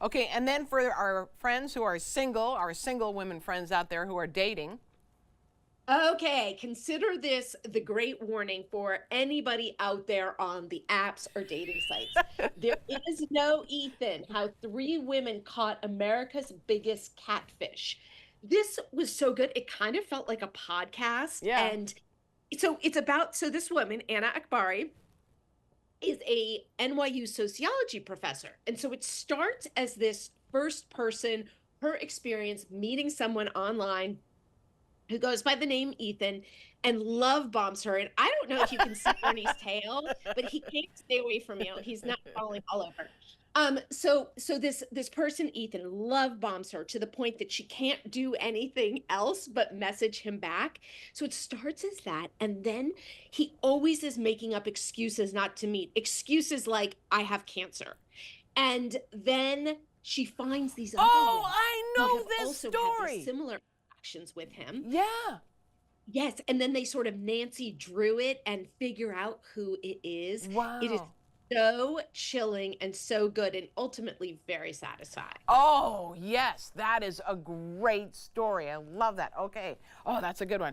Okay, and then for our friends who are single, our single women friends out there who are dating. Okay, consider this the great warning for anybody out there on the apps or dating sites. There is no Ethan, how three women caught America's biggest catfish. This was so good. It kind of felt like a podcast. Yeah. And so it's about, so this woman, Anna Akbari, is a NYU sociology professor. And so it starts as this first person, her experience meeting someone online who goes by the name Ethan and love bombs her. And I don't know if you can see Ernie's tail, but he can't stay away from you. He's not falling all over. So this person, Ethan, love bombs her to the point that she can't do anything else but message him back. So it starts as that, and then he always is making up excuses not to meet. Excuses like I have cancer. And then she finds these other Oh, women I who know have this also had these story. similar actions with him. Yeah. Yes, and then they sort of Nancy Drew it and figure out who it is. It is Wow. so chilling and so good and ultimately very satisfying. Oh, yes, that is a great story. I love that. Okay. Oh, that's a good one.